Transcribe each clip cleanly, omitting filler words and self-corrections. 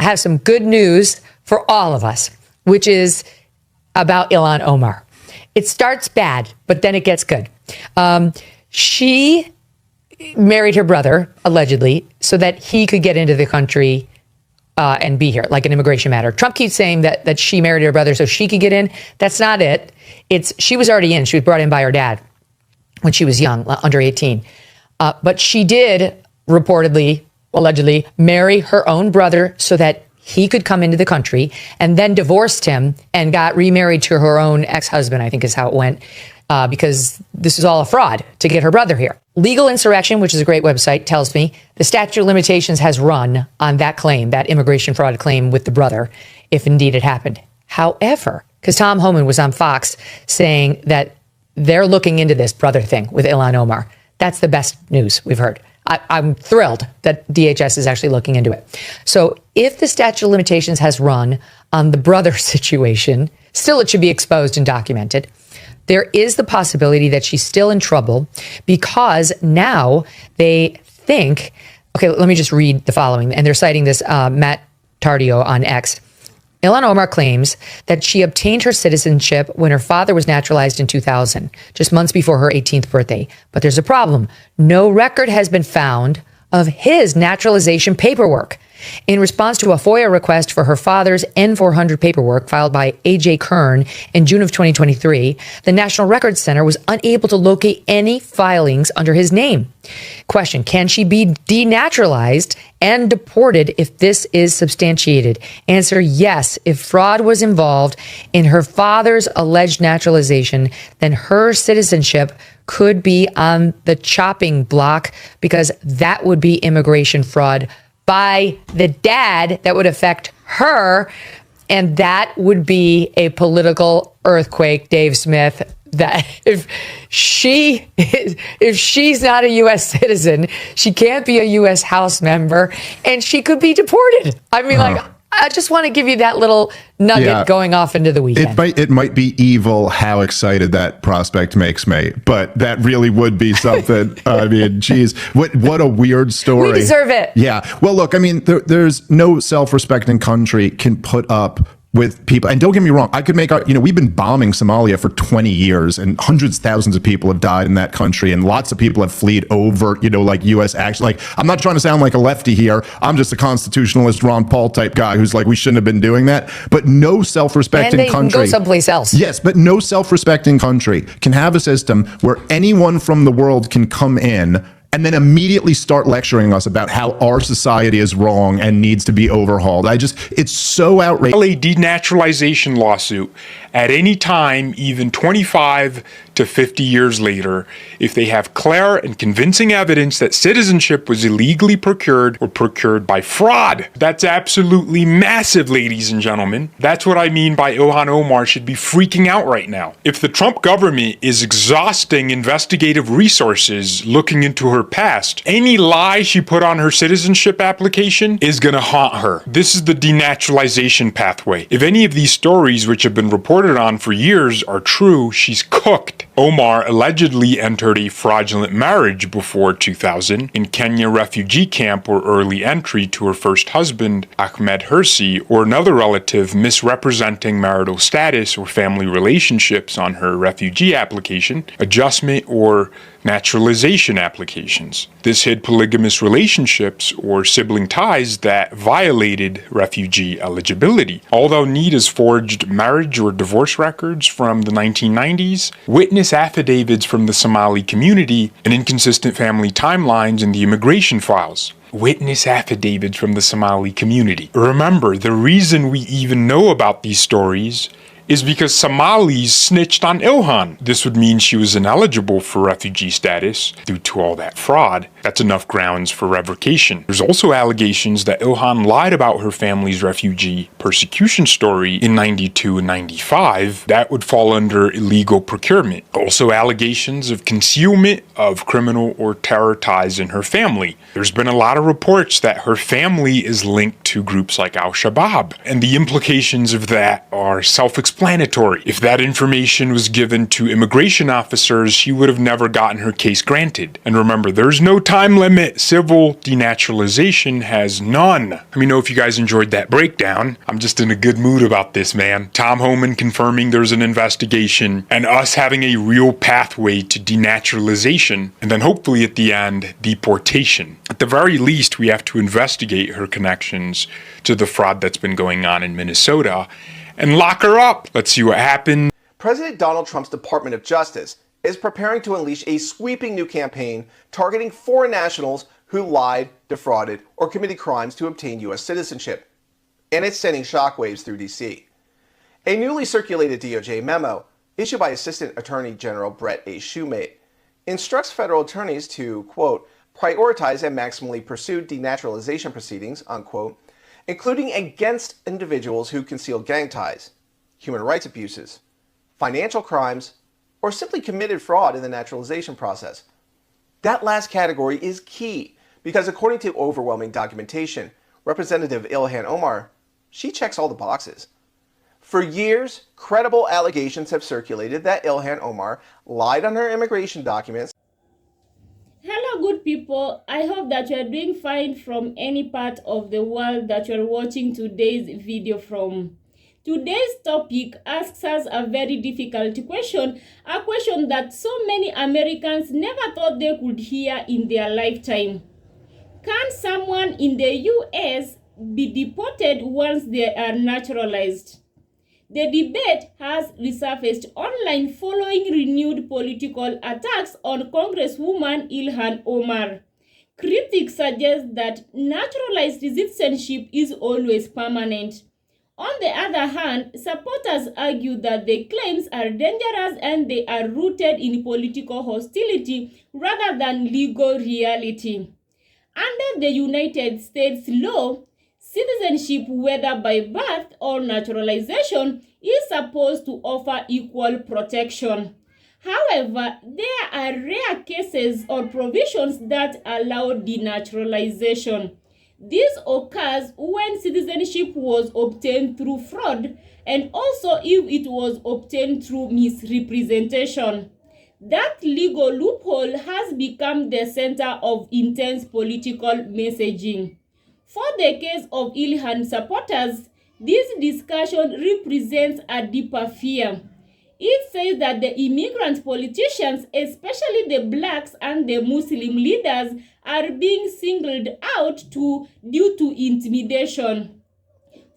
have some good news for all of us, which is about Ilhan Omar. It starts bad, but then it gets good. She married her brother, allegedly, so that he could get into the country and be here, like an immigration matter. Trump keeps saying that she married her brother so she could get in. That's not it. She was already in. She was brought in by her dad when she was young, under 18. But she did reportedly, allegedly, marry her own brother so that he could come into the country, and then divorced him and got remarried to her own ex-husband, I think is how it went, because this is all a fraud to get her brother here. Legal Insurrection, which is a great website, tells me the statute of limitations has run on that claim, that immigration fraud claim with the brother, if indeed it happened. However, because Tom Homan was on Fox saying that they're looking into this brother thing with Ilhan Omar. That's the best news we've heard. I'm thrilled that DHS is actually looking into it. So if the statute of limitations has run on the brother situation, still it should be exposed and documented. There is the possibility that she's still in trouble because now they think, okay, let me just read the following. And they're citing this Matt Tardio on X. Ilhan Omar claims that she obtained her citizenship when her father was naturalized in 2000, just months before her 18th birthday. But there's a problem. No record has been found of his naturalization paperwork. In response to a FOIA request for her father's N-400 paperwork filed by A.J. Kern in June of 2023, the National Records Center was unable to locate any filings under his name. Question, can she be denaturalized and deported if this is substantiated? Answer, yes. If fraud was involved in her father's alleged naturalization, then her citizenship could be on the chopping block because that would be immigration fraud by the dad that would affect her. And that would be a political earthquake, Dave Smith, that if she's not a U.S. citizen, she can't be a U.S. House member and she could be deported. I mean, I just want to give you that little nugget going off into the weekend. It might be evil how excited that prospect makes me, but that really would be something. I mean, geez, what a weird story. We deserve it. Yeah. Well, look, I mean, there's no self-respecting country can put up with people. And don't get me wrong, I could make, we've been bombing Somalia for 20 years and hundreds of thousands of people have died in that country and lots of people have fled over, like U.S. action. Like, I'm not trying to sound like a lefty here. I'm just a constitutionalist Ron Paul type guy who's like, we shouldn't have been doing that. But no self-respecting country. And they can go someplace else. Yes, but no self-respecting country can have a system where anyone from the world can come in and then immediately start lecturing us about how our society is wrong and needs to be overhauled. It's so outrageous. A denaturalization lawsuit at any time, even 25 to 50 years later, if they have clear and convincing evidence that citizenship was illegally procured or procured by fraud. That's absolutely massive, ladies and gentlemen. That's what I mean by Ilhan Omar should be freaking out right now. If the Trump government is exhausting investigative resources looking into her past, any lie she put on her citizenship application is gonna haunt her. This is the denaturalization pathway. If any of these stories, which have been reported on for years, are true, she's cooked. Omar allegedly entered a fraudulent marriage before 2000 in Kenya refugee camp or early entry to her first husband, Ahmed Hersi, or another relative misrepresenting marital status or family relationships on her refugee application, adjustment, or naturalization applications. This hid polygamous relationships or sibling ties that violated refugee eligibility. Although Nita's forged marriage or divorce records from the 1990s, witness affidavits from the Somali community, and inconsistent family timelines in the immigration files. Witness affidavits from the Somali community. Remember, the reason we even know about these stories is because Somalis snitched on Ilhan. This would mean she was ineligible for refugee status due to all that fraud. That's enough grounds for revocation. There's also allegations that Ilhan lied about her family's refugee persecution story in 92 and 95. That would fall under illegal procurement. Also allegations of concealment of criminal or terror ties in her family. There's been a lot of reports that her family is linked to groups like Al-Shabaab, and the implications of that are self-explanatory. self-explanatory. If that information was given to immigration officers, she would have never gotten her case granted. And remember, there's no time limit. Civil denaturalization has none. Let me know if you guys enjoyed that breakdown. I'm just in a good mood about this, man. Tom Homan confirming there's an investigation, and us having a real pathway to denaturalization, and then hopefully at the end, deportation. At the very least, we have to investigate her connections to the fraud that's been going on in Minnesota and lock her up. Let's see what happens. President Donald Trump's Department of Justice is preparing to unleash a sweeping new campaign targeting foreign nationals who lied, defrauded, or committed crimes to obtain U.S. citizenship. And it's sending shockwaves through D.C. A newly circulated DOJ memo, issued by Assistant Attorney General Brett A. Shumate, instructs federal attorneys to, quote, prioritize and maximally pursue denaturalization proceedings, unquote, including against individuals who conceal gang ties, human rights abuses, financial crimes, or simply committed fraud in the naturalization process. That last category is key because according to overwhelming documentation, Representative Ilhan Omar, she checks all the boxes. For years, credible allegations have circulated that Ilhan Omar lied on her immigration documents. Hello, good people. I hope that you are doing fine from any part of the world that you are watching today's video from. Today's topic asks us a very difficult question, a question that so many Americans never thought they could hear in their lifetime. Can someone in the US be deported once they are naturalized? The debate has resurfaced online following renewed political attacks on Congresswoman Ilhan Omar. Critics suggest that naturalized citizenship is always permanent. On the other hand, supporters argue that the claims are dangerous and they are rooted in political hostility rather than legal reality. Under the United States law, citizenship, whether by birth or naturalization, is supposed to offer equal protection. However, there are rare cases or provisions that allow denaturalization. This occurs when citizenship was obtained through fraud and also if it was obtained through misrepresentation. That legal loophole has become the center of intense political messaging. For the case of Ilhan supporters, this discussion represents a deeper fear. It says that the immigrant politicians, especially the blacks and the Muslim leaders, are being singled out due to intimidation.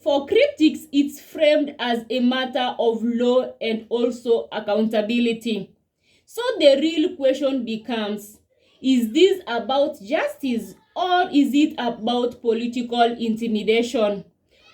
For critics, it's framed as a matter of law and also accountability. So the real question becomes, is this about justice or is it about political intimidation?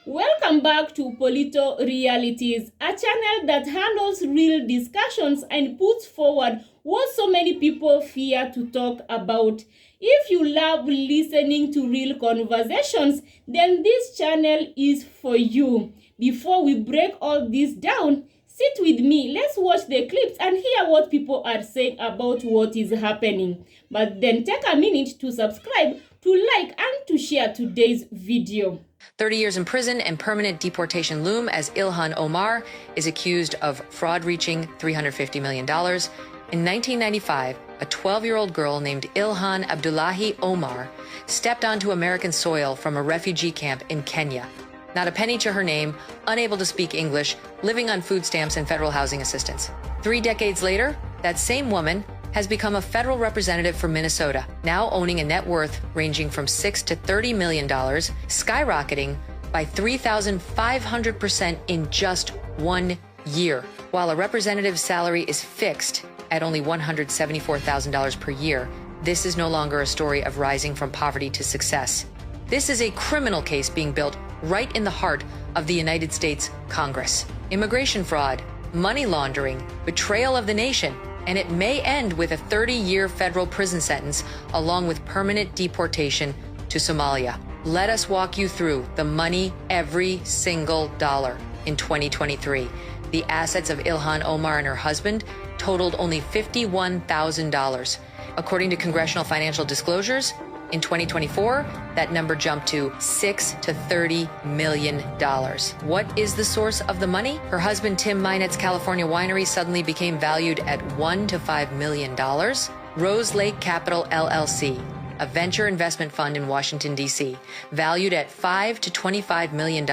Welcome back to Polito Realities, a channel that handles real discussions and puts forward what so many people fear to talk about. If you love listening to real conversations, then this channel is for you. Before we break all this down, sit with me, let's watch the clips and hear what people are saying about what is happening. But then take a minute to subscribe, to like, and to share today's video. 30 years in prison and permanent deportation loom as Ilhan Omar is accused of fraud reaching $350 million. In 1995, a 12-year-old girl named Ilhan Abdullahi Omar stepped onto American soil from a refugee camp in Kenya. Not a penny to her name, unable to speak English, living on food stamps and federal housing assistance. 3 decades later, that same woman has become a federal representative for Minnesota, now owning a net worth ranging from $6 to $30 million, skyrocketing by 3,500% in just 1 year. While a representative's salary is fixed at only $174,000 per year, this is no longer a story of rising from poverty to success. This is a criminal case being built right in the heart of the United States Congress. Immigration fraud, money laundering, betrayal of the nation, and it may end with a 30-year federal prison sentence along with permanent deportation to Somalia. Let us walk you through the money, every single dollar. In 2023, the assets of Ilhan Omar and her husband totaled only $51,000. According to congressional financial disclosures, In 2024, that number jumped to $6 to $30 million. What is the source of the money? Her husband Tim Minet's California winery suddenly became valued at $1 to $5 million. Rose Lake Capital LLC, a venture investment fund in Washington, D.C., valued at $5 to $25 million.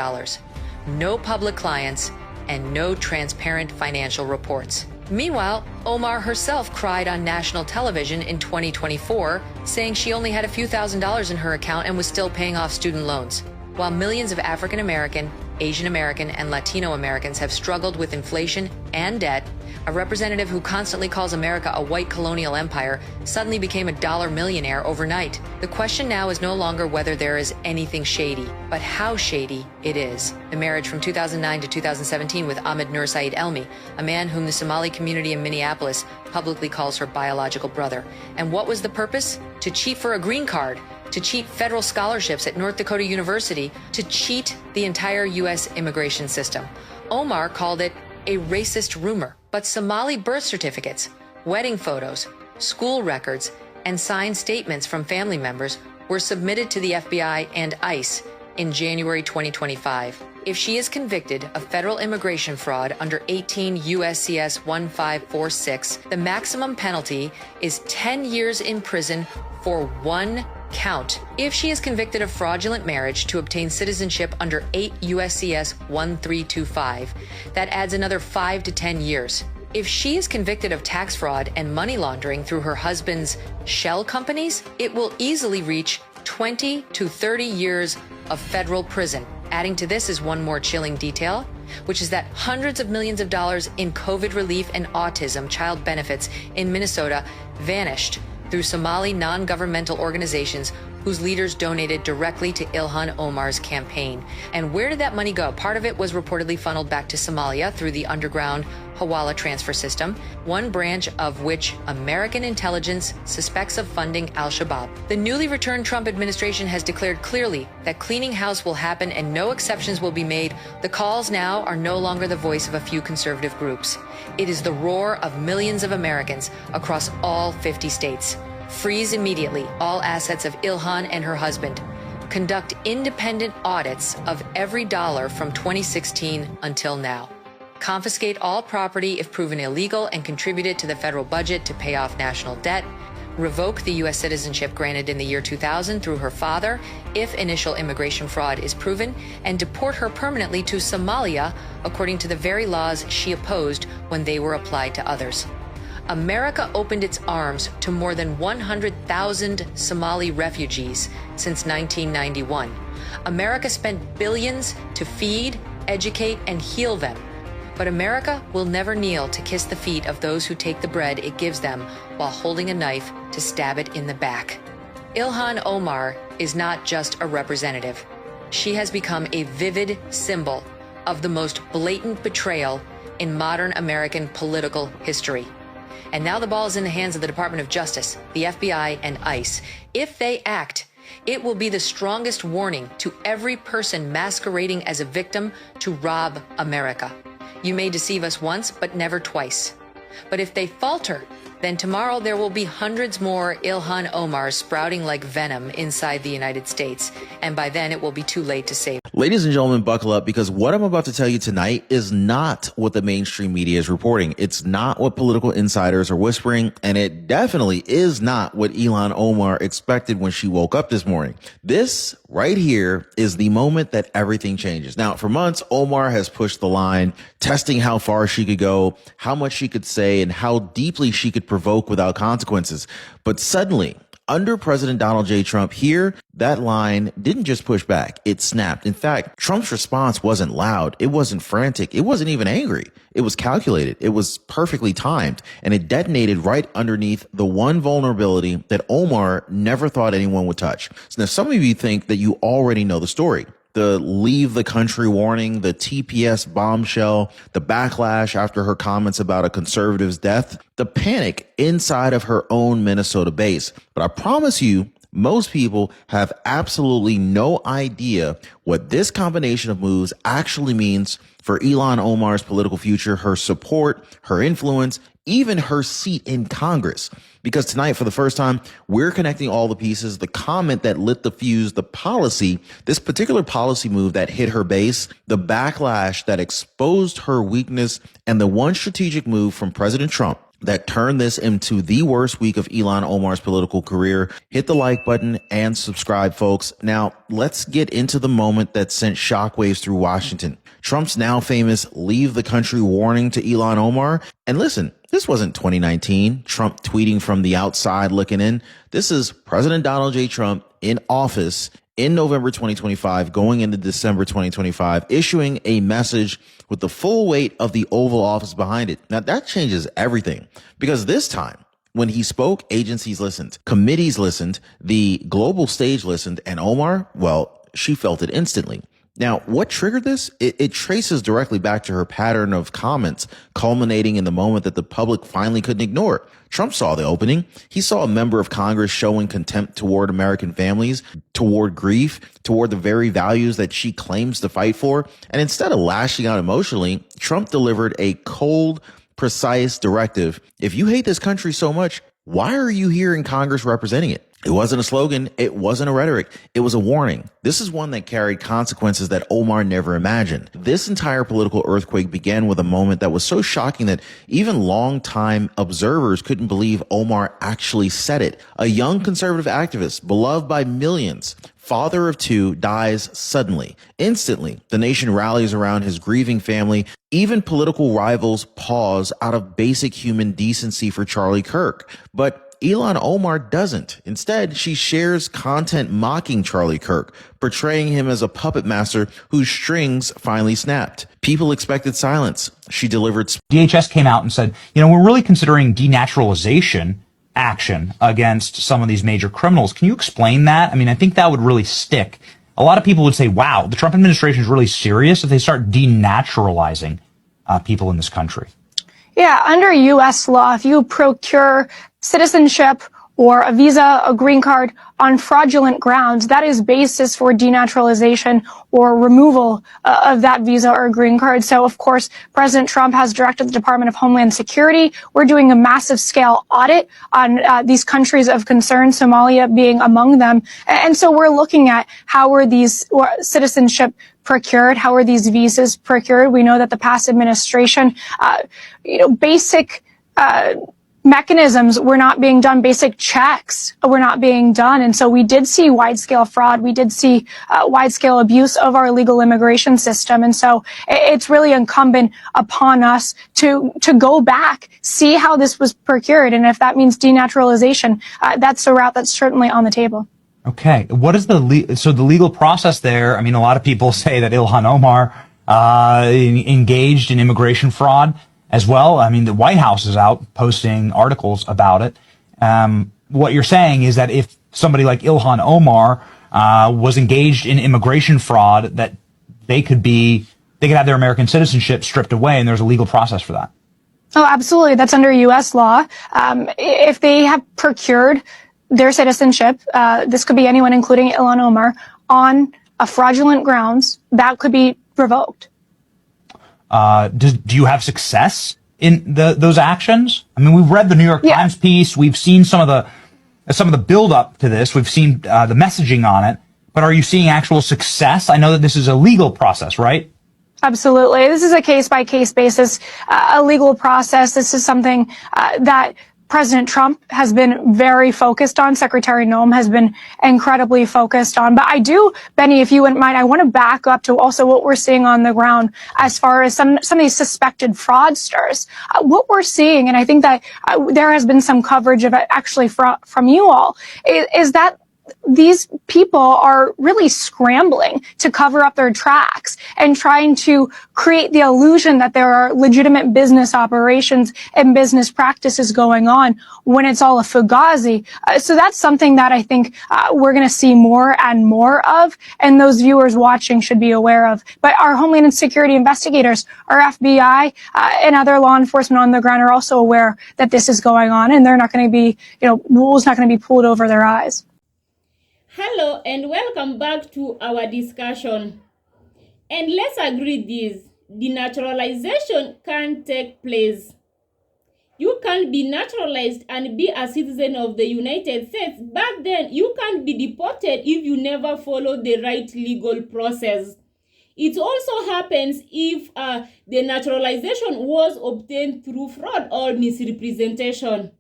No public clients and no transparent financial reports. Meanwhile, Omar herself cried on national television in 2024, saying she only had a few $1,000s in her account and was still paying off student loans. While millions of African American, Asian American, and Latino Americans have struggled with inflation and debt, a representative who constantly calls America a white colonial empire suddenly became a dollar millionaire overnight. The question now is no longer whether there is anything shady, but how shady it is. The marriage from 2009 to 2017 with Ahmed Nur Saeed Elmi, a man whom the Somali community in Minneapolis publicly calls her biological brother. And what was the purpose? To cheat for a green card, to cheat federal scholarships at North Dakota University, to cheat the entire U.S. immigration system. Omar called it a racist rumor. But Somali birth certificates, wedding photos, school records, and signed statements from family members were submitted to the FBI and ICE in January 2025. If she is convicted of federal immigration fraud under 18 USCS 1546, the maximum penalty is 10 years in prison for one count. If she is convicted of fraudulent marriage to obtain citizenship under 8 USCS 1325, that adds another 5 to 10 years. If she is convicted of tax fraud and money laundering through her husband's shell companies, it will easily reach 20 to 30 years of federal prison. Adding to this is one more chilling detail, which is that hundreds of millions of dollars in COVID relief and autism child benefits in Minnesota vanished through Somali non-governmental organizations whose leaders donated directly to Ilhan Omar's campaign. And where did that money go? Part of it was reportedly funneled back to Somalia through the underground Hawala transfer system, one branch of which American intelligence suspects of funding al-Shabaab. The newly returned Trump administration has declared clearly that cleaning house will happen and no exceptions will be made. The calls now are no longer the voice of a few conservative groups. It is the roar of millions of Americans across all 50 states. Freeze immediately all assets of Ilhan and her husband. Conduct independent audits of every dollar from 2016 until now. Confiscate all property if proven illegal and contributed to the federal budget to pay off national debt. Revoke the U.S. citizenship granted in the year 2000 through her father if initial immigration fraud is proven, and deport her permanently to Somalia according to the very laws she opposed when they were applied to others. America opened its arms to more than 100,000 Somali refugees since 1991. America spent billions to feed, educate, and heal them. But America will never kneel to kiss the feet of those who take the bread it gives them while holding a knife to stab it in the back. Ilhan Omar is not just a representative. She has become a vivid symbol of the most blatant betrayal in modern American political history. And now the ball is in the hands of the Department of Justice, the FBI, and ICE. If they act, it will be the strongest warning to every person masquerading as a victim to rob America. You may deceive us once, but never twice. But if they falter, then tomorrow there will be hundreds more Ilhan Omars sprouting like venom inside the United States. And by then it will be too late to save. Ladies and gentlemen, buckle up, because what I'm about to tell you tonight is not what the mainstream media is reporting. It's not what political insiders are whispering, and it definitely is not what Ilhan Omar expected when she woke up this morning. This right here is the moment that everything changes. Now, for months, Omar has pushed the line, testing how far she could go, how much she could say, and how deeply she could provoke without consequences. But suddenly, under President Donald J. Trump here, that line didn't just push back, it snapped. In fact, Trump's response wasn't loud, it wasn't frantic, it wasn't even angry. It was calculated, it was perfectly timed, and it detonated right underneath the one vulnerability that Omar never thought anyone would touch. So now some of you think that you already know the story. The leave the country warning, the TPS bombshell, the backlash after her comments about a conservative's death, the panic inside of her own Minnesota base. But I promise you, most people have absolutely no idea what this combination of moves actually means for Ilhan Omar's political future, her support, her influence, even her seat in Congress. because tonight, for the first time, we're connecting all the pieces, the comment that lit the fuse, the policy, this particular policy move that hit her base, the backlash that exposed her weakness, and the one strategic move from President Trump that turned this into the worst week of Ilhan Omar's political career. Hit the like button and subscribe, folks. Now, let's get into the moment that sent shockwaves through Washington. Trump's now famous leave the country warning to Ilhan Omar. And listen, this wasn't 2019, Trump tweeting from the outside looking in. This is President Donald J. Trump in office in November 2025, going into December 2025, issuing a message with the full weight of the Oval Office behind it. Now, that changes everything, because this time, when he spoke, agencies listened, committees listened, the global stage listened, and Omar, well, she felt it instantly. Now, what triggered this? It traces directly back to her pattern of comments, culminating in the moment that the public finally couldn't ignore. Trump saw the opening. He saw a member of Congress showing contempt toward American families, toward grief, toward the very values that she claims to fight for. And instead of lashing out emotionally, Trump delivered a cold, precise directive. If you hate this country so much, why are you here in Congress representing it? It wasn't a slogan. It wasn't a rhetoric. It was a warning. This is one that carried consequences that Omar never imagined. This entire political earthquake began with a moment that was so shocking that even longtime observers couldn't believe Omar actually said it. A young conservative activist, beloved by millions, father of two, dies suddenly. Instantly, the nation rallies around his grieving family. Even political rivals pause out of basic human decency for Charlie Kirk. But Ilhan Omar doesn't. Instead, she shares content mocking Charlie Kirk, portraying him as a puppet master whose strings finally snapped. People expected silence. She delivered. DHS came out and said, we're really considering denaturalization action against some of these major criminals. Can you explain that? I mean, I think that would really stick. A lot of people would say, wow, the Trump administration is really serious if they start denaturalizing people in this country. Yeah, under U.S. law, if you procure citizenship or a visa, a green card on fraudulent grounds, that is basis for denaturalization or removal of that visa or green card. So, of course, President Trump has directed the Department of Homeland Security. We're doing a massive scale audit on these countries of concern, Somalia being among them. And so we're looking at how are these citizenship procured? How are these visas procured? We know that the past administration, basic mechanisms were not being done. Basic checks were not being done. And so we did see wide-scale fraud. We did see wide-scale abuse of our legal immigration system. And so it's really incumbent upon us to go back, see how this was procured. And if that means denaturalization, that's a route that's certainly on the table. Okay. What is the legal process there? I mean, a lot of people say that Ilhan Omar engaged in immigration fraud as well. I mean, the White House is out posting articles about it. What you're saying is that if somebody like Ilhan Omar was engaged in immigration fraud, that they could have their American citizenship stripped away, and there's a legal process for that. Oh, absolutely. That's under U.S. law. If they have procured their citizenship, this could be anyone, including Ilhan Omar, on a fraudulent grounds, that could be revoked. Do you have success in those actions? I mean, we've read the New York Times piece. We've seen some of the build up to this. We've seen the messaging on it. But are you seeing actual success? I know that this is a legal process, right? Absolutely. This is a case-by-case basis, a legal process. This is something that President Trump has been very focused on. Secretary Noem has been incredibly focused on. But I do, Benny, if you wouldn't mind, I want to back up to also what we're seeing on the ground as far as some of these suspected fraudsters. What we're seeing, and I think that there has been some coverage of it actually from you all, is that these people are really scrambling to cover up their tracks and trying to create the illusion that there are legitimate business operations and business practices going on when it's all a fugazi. So that's something that I think we're going to see more and more of, and those viewers watching should be aware of. But our Homeland Security investigators, our FBI, and other law enforcement on the ground are also aware that this is going on, and they're not going to be, rules not going to be pulled over their eyes. Hello and welcome back to our discussion. And let's agree this, denaturalization can't take place. You can be naturalized and be a citizen of the United States, but then you can be deported if you never follow the right legal process. It also happens if the naturalization was obtained through fraud or misrepresentation.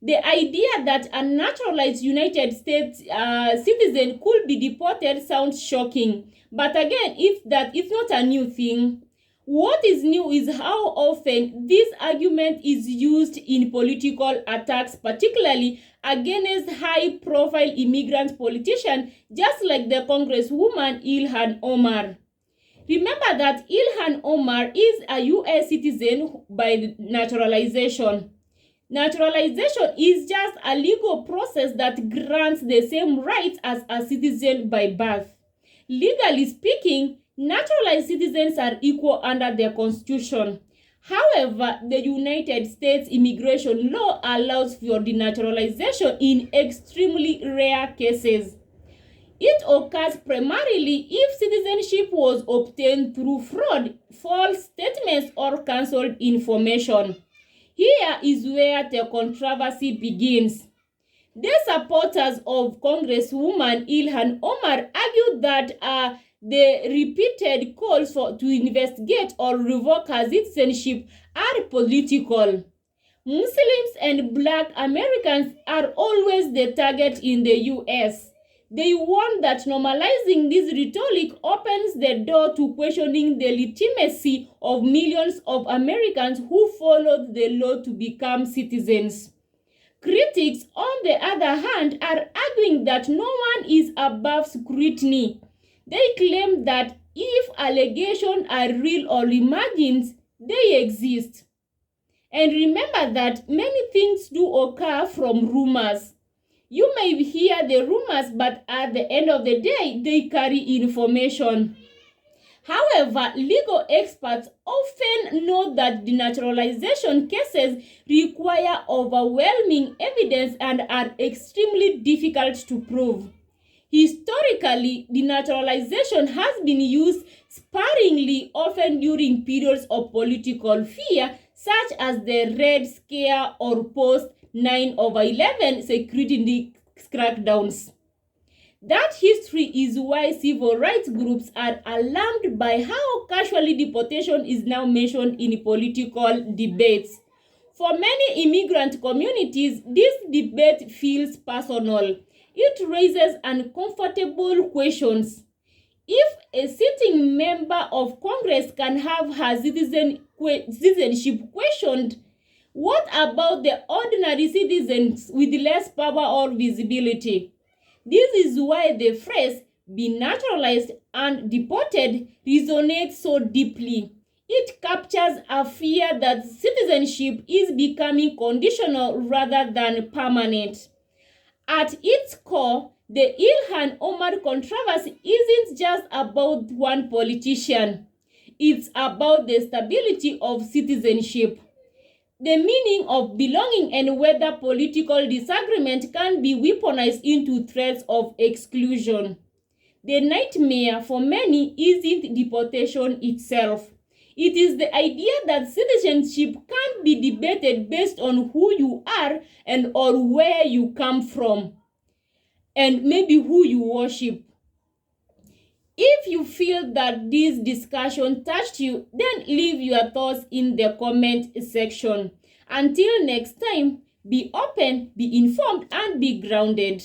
The idea that a naturalized United States citizen could be deported sounds shocking, but again, it's not a new thing. What is new is how often this argument is used in political attacks, particularly against high-profile immigrant politicians, just like the Congresswoman Ilhan Omar. Remember that Ilhan Omar is a U.S. citizen by naturalization. Naturalization is just a legal process that grants the same rights as a citizen by birth. Legally speaking, naturalized citizens are equal under the Constitution. However, the United States immigration law allows for denaturalization in extremely rare cases. It occurs primarily if citizenship was obtained through fraud, false statements, or cancelled information. Here is where the controversy begins. The supporters of Congresswoman Ilhan Omar argued that the repeated calls to investigate or revoke her citizenship are political. Muslims and Black Americans are always the target in the U.S. They warn that normalizing this rhetoric opens the door to questioning the legitimacy of millions of Americans who followed the law to become citizens. Critics, on the other hand, are arguing that no one is above scrutiny. They claim that if allegations are real or imagined, they exist. And remember that many things do occur from rumors. You may hear the rumors, but at the end of the day, they carry information. However, legal experts often note that denaturalization cases require overwhelming evidence and are extremely difficult to prove. Historically, denaturalization has been used sparingly, often during periods of political fear, such as the Red Scare or post-9/11 security crackdowns. That history is why civil rights groups are alarmed by how casually deportation is now mentioned in political debates. For many immigrant communities, this debate feels personal. It raises uncomfortable questions. If a sitting member of Congress can have her citizenship questioned, what about the ordinary citizens with less power or visibility? This is why the phrase "be naturalized and deported" resonates so deeply. It captures a fear that citizenship is becoming conditional rather than permanent. At its core, the Ilhan Omar controversy isn't just about one politician. It's about the stability of citizenship, the meaning of belonging, and whether political disagreement can be weaponized into threats of exclusion. The nightmare for many isn't deportation itself. It is the idea that citizenship can be debated based on who you are and or where you come from, and maybe who you worship. If you feel that this discussion touched you, then leave your thoughts in the comment section. Until next time, be open, be informed, and be grounded.